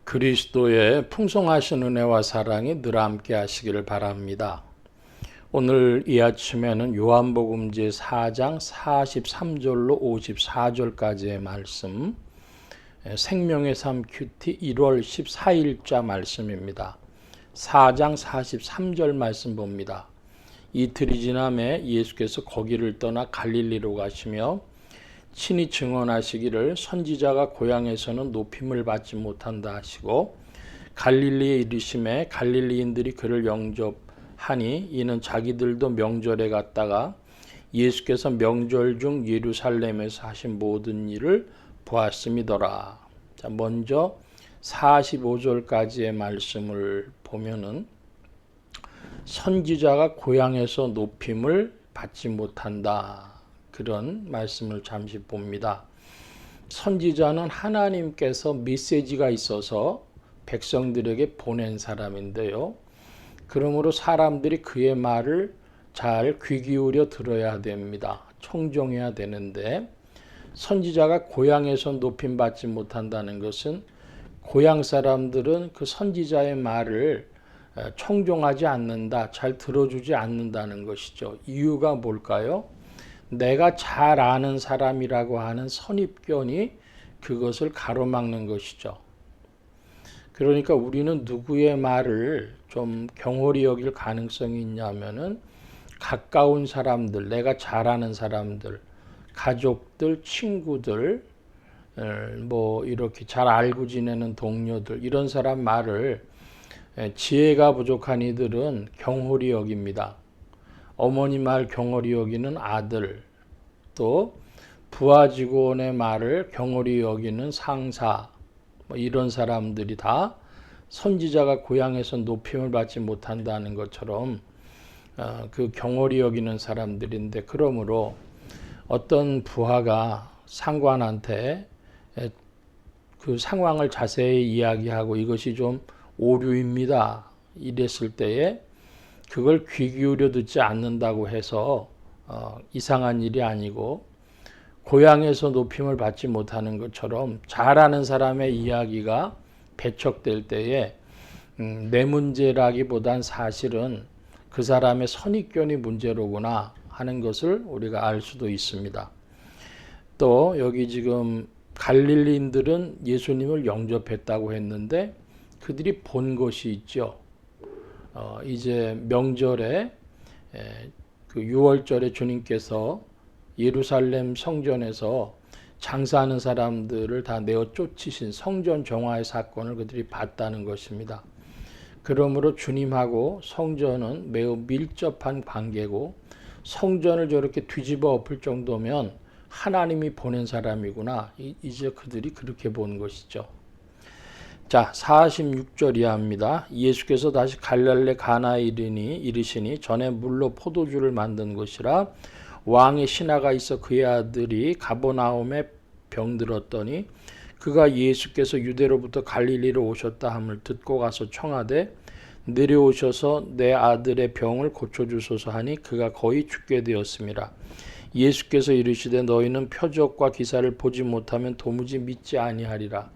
그리스도의 풍성하신 은혜와 사랑이 늘 함께 하시기를 바랍니다. 오늘 이 아침에는 요한복음 제4장 43절로 54절까지의 말씀, 생명의 삶 큐티 1월 14일자 말씀입니다. 4장 43절 말씀 봅니다. 이틀이 지남에 예수께서 거기를 떠나 갈릴리로 가시며 친히 증언하시기를 선지자가 고향에서는 높임을 받지 못한다 하시고 갈릴리에 이르심에 갈릴리인들이 그를 영접하니 이는 자기들도 명절에 갔다가 예수께서 명절 중 예루살렘에서 하신 모든 일을 보았음이더라. 자, 먼저 45절까지의 말씀을 보면은 선지자가 고향에서 높임을 받지 못한다. 그런 말씀을 잠시 봅니다. 선지자는 하나님께서 메시지가 있어서 백성들에게 보낸 사람인데요. 그러므로 사람들이 그의 말을 잘 귀 기울여 들어야 됩니다. 청종해야 되는데 선지자가 고향에서 높임 받지 못한다는 것은 고향 사람들은 그 선지자의 말을 청종하지 않는다, 잘 들어주지 않는다는 것이죠. 이유가 뭘까요? 내가 잘 아는 사람이라고 하는 선입견이 그것을 가로막는 것이죠. 그러니까 우리는 누구의 말을 좀 경홀히 여길 가능성이 있냐면은 가까운 사람들, 내가 잘 아는 사람들, 가족들, 친구들, 뭐 이렇게 잘 알고 지내는 동료들, 이런 사람 말을 지혜가 부족한 이들은 경홀히 여깁니다. 어머니 말 경홀히 여기는 아들, 또 부하 직원의 말을 경홀히 여기는 상사, 뭐 이런 사람들이 다 선지자가 고향에서 높임을 받지 못한다는 것처럼 그 경홀히 여기는 사람들인데, 그러므로 어떤 부하가 상관한테 그 상황을 자세히 이야기하고 이것이 좀 오류입니다, 이랬을 때에 그걸 귀 기울여 듣지 않는다고 해서 이상한 일이 아니고, 고향에서 높임을 받지 못하는 것처럼 잘 아는 사람의 이야기가 배척될 때에 내 문제라기보단 사실은 그 사람의 선입견이 문제로구나 하는 것을 우리가 알 수도 있습니다. 또 여기 지금 갈릴리인들은 예수님을 영접했다고 했는데 그들이 본 것이 있죠. 이제 명절에 그 6월절에 주님께서 예루살렘 성전에서 장사하는 사람들을 다 내어 쫓으신 성전 정화의 사건을 그들이 봤다는 것입니다. 그러므로 주님하고 성전은 매우 밀접한 관계고, 성전을 저렇게 뒤집어 엎을 정도면 하나님이 보낸 사람이구나, 이제 그들이 그렇게 본 것이죠. 자, 46절 이하입니다. 예수께서 다시 갈릴리 가나에 이르시니 전에 물로 포도주를 만든 것이라 왕의 신하가 있어 그의 아들이 가버나움에 병들었더니 그가 예수께서 유대로부터 갈릴리로 오셨다 함을 듣고 가서 청하되 내려오셔서 내 아들의 병을 고쳐주소서 하니 그가 거의 죽게 되었습니다. 예수께서 이르시되 너희는 표적과 기사를 보지 못하면 도무지 믿지 아니하리라.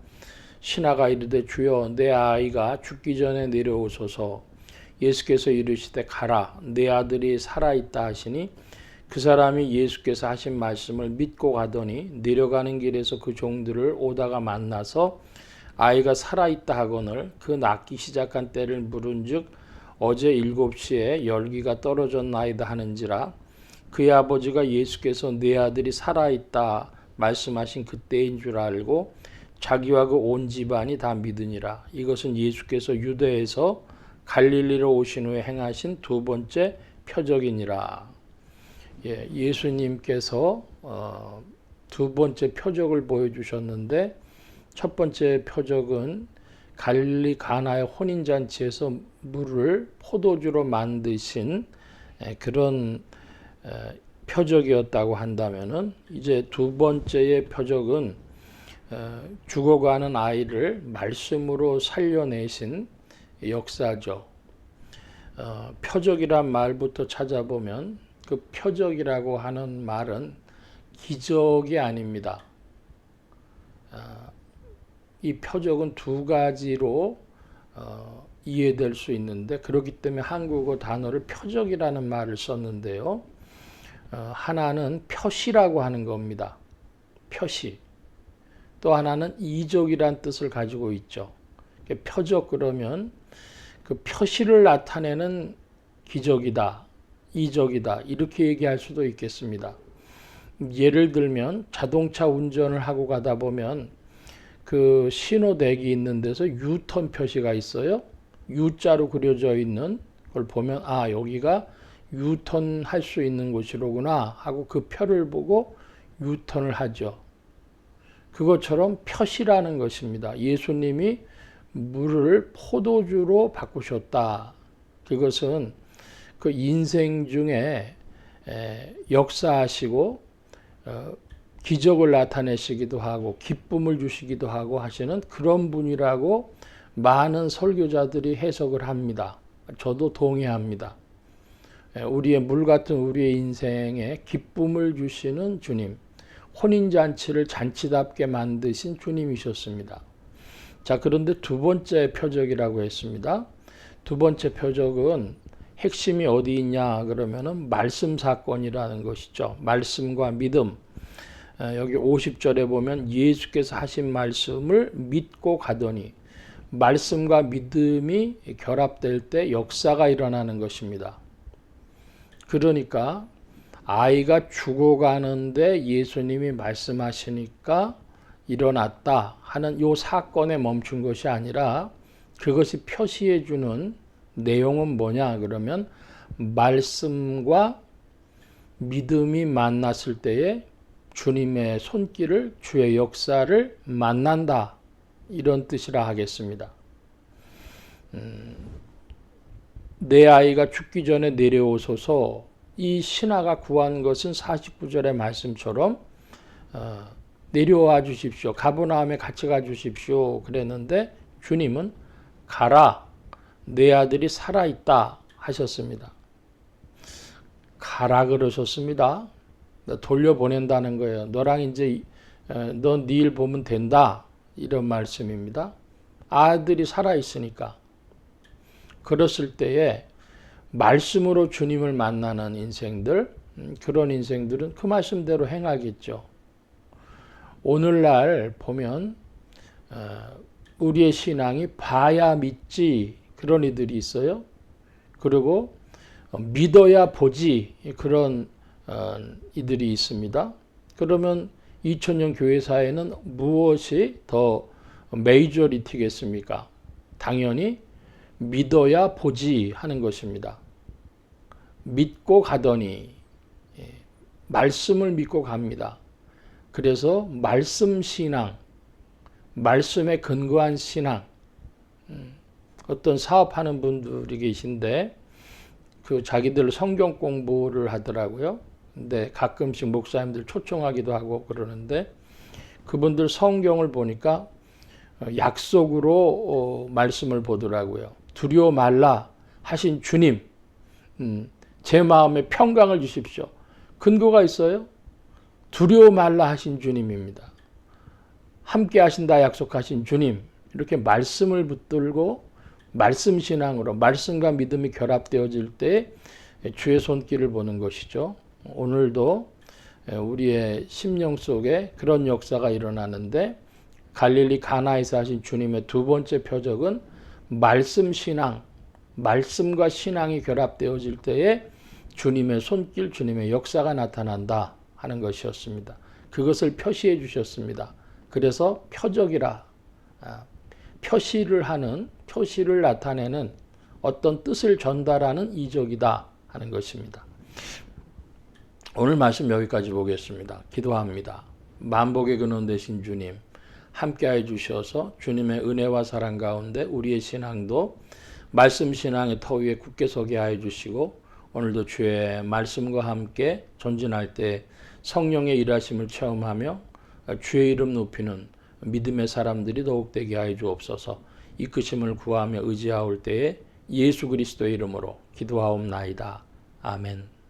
신하가 이르되 주여 내 아이가 죽기 전에 내려오소서. 예수께서 이르시되 가라 내 아들이 살아있다 하시니 그 사람이 예수께서 하신 말씀을 믿고 가더니 내려가는 길에서 그 종들을 오다가 만나서 아이가 살아있다 하거늘 그 낫기 시작한 때를 물은즉 어제 7시에 열기가 떨어졌나이다 하는지라. 그의 아버지가 예수께서 내 아들이 살아있다 말씀하신 그때인 줄 알고 자기와 그 온 집안이 다 믿으니라. 이것은 예수께서 유대에서 갈릴리로 오신 후에 행하신 두 번째 표적이니라. 예수님께서 두 번째 표적을 보여주셨는데, 첫 번째 표적은 갈릴리 가나의 혼인잔치에서 물을 포도주로 만드신 그런 표적이었다고 한다면은, 이제 두 번째의 표적은 죽어가는 아이를 말씀으로 살려내신 역사죠. 표적이란 말부터 찾아보면 그 표적이라고 하는 말은 기적이 아닙니다. 이 표적은 두 가지로 이해될 수 있는데, 그렇기 때문에 한국어 단어를 표적이라는 말을 썼는데요. 하나는 표시라고 하는 겁니다. 표시. 또 하나는 이적이란 뜻을 가지고 있죠. 표적 그러면 그 표시를 나타내는 기적이다, 이적이다, 이렇게 얘기할 수도 있겠습니다. 예를 들면 자동차 운전을 하고 가다 보면 그 신호대기 있는 데서 유턴 표시가 있어요. U자로 그려져 있는 걸 보면 아, 여기가 유턴 할 수 있는 곳이로구나 하고 그 표를 보고 유턴을 하죠. 그것처럼 표시라는 것입니다. 예수님이 물을 포도주로 바꾸셨다. 그것은 그 인생 중에 역사하시고 기적을 나타내시기도 하고 기쁨을 주시기도 하고 하시는 그런 분이라고 많은 설교자들이 해석을 합니다. 저도 동의합니다. 우리의 물 같은 우리의 인생에 기쁨을 주시는 주님, 혼인잔치를 잔치답게 만드신 주님이셨습니다. 자, 그런데 두 번째 표적이라고 했습니다. 두 번째 표적은 핵심이 어디 있냐 그러면은 말씀 사건이라는 것이죠. 말씀과 믿음. 여기 50절에 보면 예수께서 하신 말씀을 믿고 가더니, 말씀과 믿음이 결합될 때 역사가 일어나는 것입니다. 그러니까 아이가 죽어가는데 예수님이 말씀하시니까 일어났다 하는 이 사건에 멈춘 것이 아니라, 그것이 표시해 주는 내용은 뭐냐 그러면 말씀과 믿음이 만났을 때에 주님의 손길을, 주의 역사를 만난다, 이런 뜻이라 하겠습니다. 내 아이가 죽기 전에 내려오소서, 이 신하가 구한 것은 49절의 말씀처럼 내려와 주십시오, 가버나움에 같이 가 주십시오 그랬는데 주님은 가라, 내 아들이 살아있다 하셨습니다. 가라 그러셨습니다. 돌려보낸다는 거예요. 너랑 이제 너 네 일 보면 된다, 이런 말씀입니다. 아들이 살아있으니까. 그랬을 때에 말씀으로 주님을 만나는 인생들, 그런 인생들은 그 말씀대로 행하겠죠. 오늘날 보면 우리의 신앙이 봐야 믿지, 그런 이들이 있어요. 그리고 믿어야 보지, 그런 이들이 있습니다. 그러면 2000년 교회사에는 무엇이 더 메이저리티겠습니까? 당연히 믿어야 보지 하는 것입니다. 믿고 가더니, 말씀을 믿고 갑니다. 그래서 말씀 신앙, 말씀에 근거한 신앙. 어떤 사업하는 분들이 계신데 그 자기들 성경 공부를 하더라고요. 근데 가끔씩 목사님들 초청하기도 하고 그러는데, 그분들 성경을 보니까 약속으로 말씀을 보더라고요. 두려워 말라 하신 주님, 제 마음에 평강을 주십시오. 근거가 있어요. 두려워 말라 하신 주님입니다. 함께 하신다 약속하신 주님, 이렇게 말씀을 붙들고 말씀 신앙으로, 말씀과 믿음이 결합되어질 때 주의 손길을 보는 것이죠. 오늘도 우리의 심령 속에 그런 역사가 일어나는데, 갈릴리 가나에서 하신 주님의 두 번째 표적은 말씀 신앙, 말씀과 신앙이 결합되어질 때에 주님의 손길, 주님의 역사가 나타난다 하는 것이었습니다. 그것을 표시해 주셨습니다. 그래서 표적이라, 표시를 하는, 표시를 나타내는 어떤 뜻을 전달하는 이적이다 하는 것입니다. 오늘 말씀 여기까지 보겠습니다. 기도합니다. 만복의 근원 되신 주님, 함께해 주셔서 주님의 은혜와 사랑 가운데 우리의 신앙도 말씀 신앙의 터 위에 굳게 서게 하여 주시고, 오늘도 주의 말씀과 함께 전진할 때 성령의 일하심을 체험하며 주의 이름 높이는 믿음의 사람들이 더욱 되게 하여 주옵소서. 이끄심을 구하며 의지하올 때에 예수 그리스도의 이름으로 기도하옵나이다. 아멘.